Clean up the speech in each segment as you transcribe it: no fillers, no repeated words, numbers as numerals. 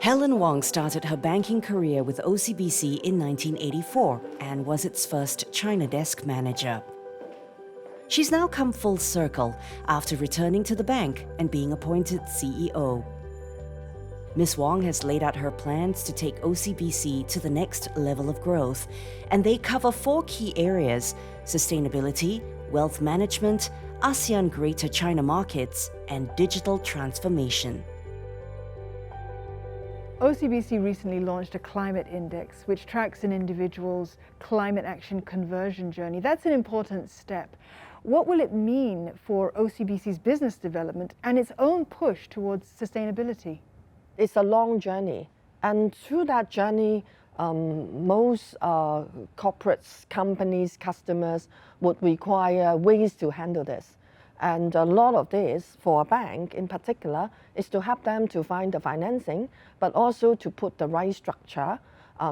Helen Wong started her banking career with OCBC in 1984 and was its first China desk manager. She's now come full circle after returning to the bank and being appointed CEO. Ms. Wong has laid out her plans to take OCBC to the next level of growth, and they cover 4 key areas: sustainability, wealth management, Asean-Greater China markets, and digital transformation. OCBC recently launched a climate index which tracks an individual's climate action conversion journey. That's an important step. What will it mean for OCBC's business development and its own push towards sustainability? It's a long journey, and through that journey, most corporates, companies, customers would require ways to handle this. And a lot of this, for a bank in particular, is to help them to find the financing, but also to put the right structure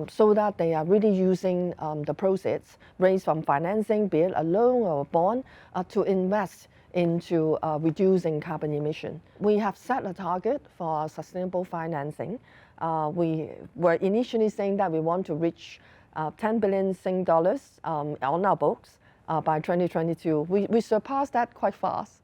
so that they are really using the proceeds raised from financing, be it a loan or a bond, to invest into reducing carbon emission. We have set a target for sustainable financing. We were initially saying that we want to reach 10 billion Sing dollars on our books by 2022. We surpassed that quite fast.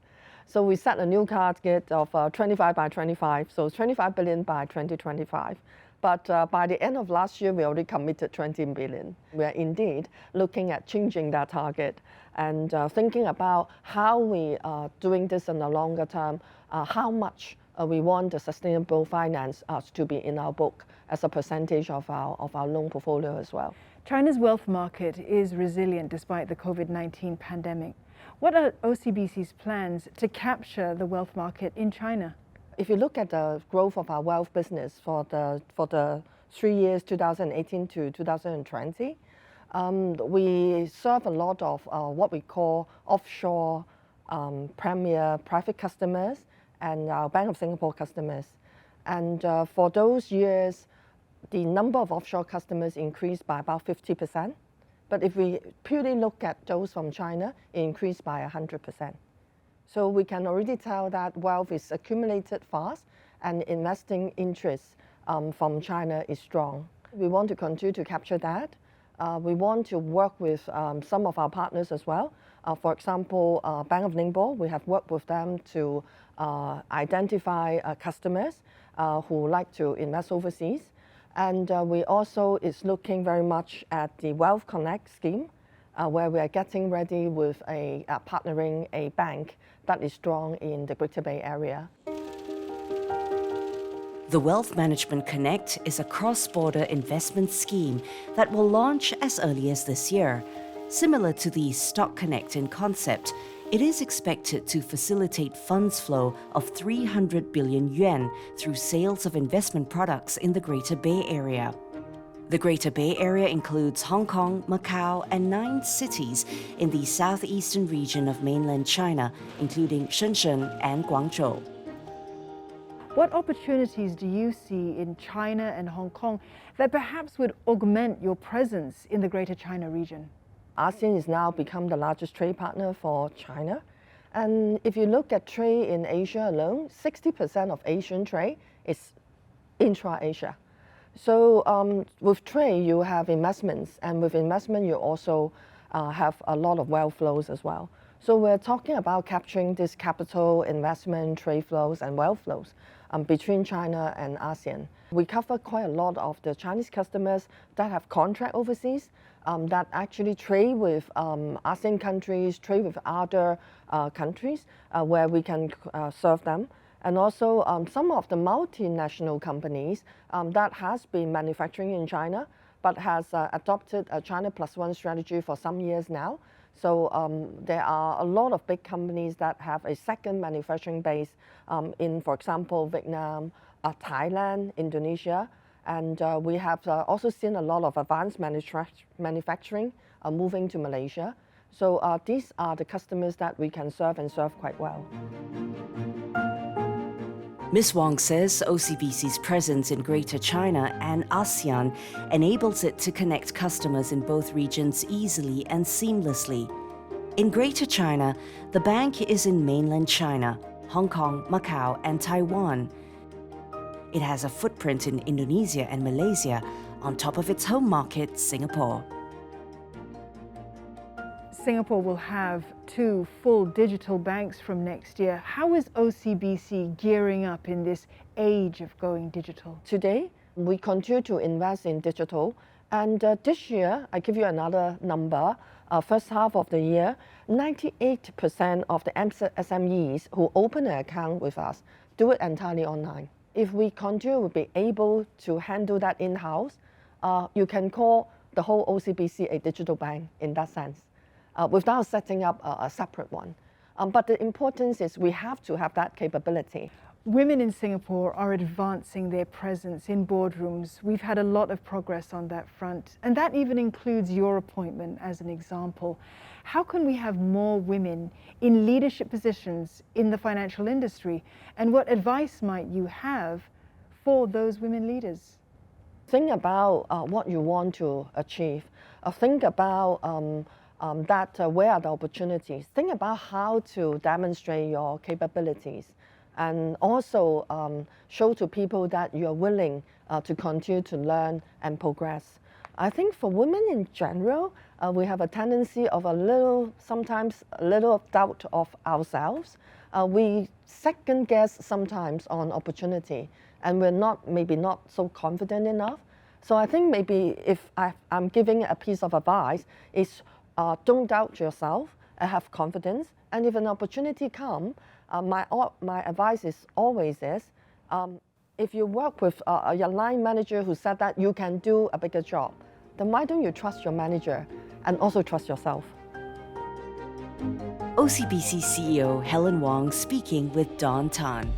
So we set a new target of 25 by 25, so 25 billion by 2025. But by the end of last year, we already committed 20 billion. We are indeed looking at changing that target and thinking about how we are doing this in the longer term, how much we want the sustainable finance to be in our book as a percentage of our loan portfolio as well. China's wealth market is resilient despite the COVID-19 pandemic. What are OCBC's plans to capture the wealth market in China? If you look at the growth of our wealth business for the 3 years, 2018 to 2020, we serve a lot of what we call offshore premier private customers and our Bank of Singapore customers. And for those years, the number of offshore customers increased by about 50%. But if we purely look at those from China, it increased by 100%. So we can already tell that wealth is accumulated fast and investing interest from China is strong. We want to continue to capture that. We want to work with some of our partners as well. For example, Bank of Ningbo, we have worked with them to identify customers who like to invest overseas. And we also is looking very much at the Wealth Connect scheme, where we are getting ready with partnering a bank that is strong in the Greater Bay Area. The Wealth Management Connect is a cross-border investment scheme that will launch as early as this year. Similar to the Stock Connect in concept, it is expected to facilitate funds flow of 300 billion yuan through sales of investment products in the Greater Bay Area. The Greater Bay Area includes Hong Kong, Macau, and 9 cities in the southeastern region of mainland China, including Shenzhen and Guangzhou. What opportunities do you see in China and Hong Kong that perhaps would augment your presence in the Greater China region? ASEAN has now become the largest trade partner for China. And if you look at trade in Asia alone, 60% of Asian trade is intra-Asia. So with trade, you have investments, and with investment, you also have a lot of wealth flows as well. So we're talking about capturing this capital, investment, trade flows, and wealth flows between China and ASEAN. We cover quite a lot of the Chinese customers that have contract overseas, that actually trade with ASEAN countries, trade with other countries where we can serve them. And also some of the multinational companies that has been manufacturing in China, but has adopted a China Plus One strategy for some years now. So there are a lot of big companies that have a second manufacturing base in, for example, Vietnam, Thailand, Indonesia. And we have also seen a lot of advanced manufacturing moving to Malaysia. So these are the customers that we can serve and serve quite well. Ms. Wong says OCBC's presence in Greater China and ASEAN enables it to connect customers in both regions easily and seamlessly. In Greater China, the bank is in mainland China, Hong Kong, Macau, and Taiwan. It has a footprint in Indonesia and Malaysia, on top of its home market, Singapore. Singapore will have 2 full digital banks from next year. How is OCBC gearing up in this age of going digital? Today, we continue to invest in digital. And this year, I give you another number. First half of the year, 98% of the SMEs who open an account with us do it entirely online. If we continue to be able to handle that in-house, you can call the whole OCBC a digital bank in that sense, without setting up a separate one. But the importance is we have to have that capability. Women in Singapore are advancing their presence in boardrooms. We've had a lot of progress on that front, and that even includes your appointment as an example. How can we have more women in leadership positions in the financial industry? And what advice might you have for those women leaders? Think about what you want to achieve. Think about where are the opportunities. Think about how to demonstrate your capabilities, and also show to people that you're willing to continue to learn and progress. I think for women in general, we have a tendency of sometimes a little doubt of ourselves. We second guess sometimes on opportunity, and we're maybe not so confident enough. So I think maybe if I'm giving a piece of advice, is don't doubt yourself, have confidence, and if an opportunity comes, my advice is always if you work with your line manager who said that you can do a bigger job, then why don't you trust your manager and also trust yourself? OCBC CEO Helen Wong speaking with Dawn Tan.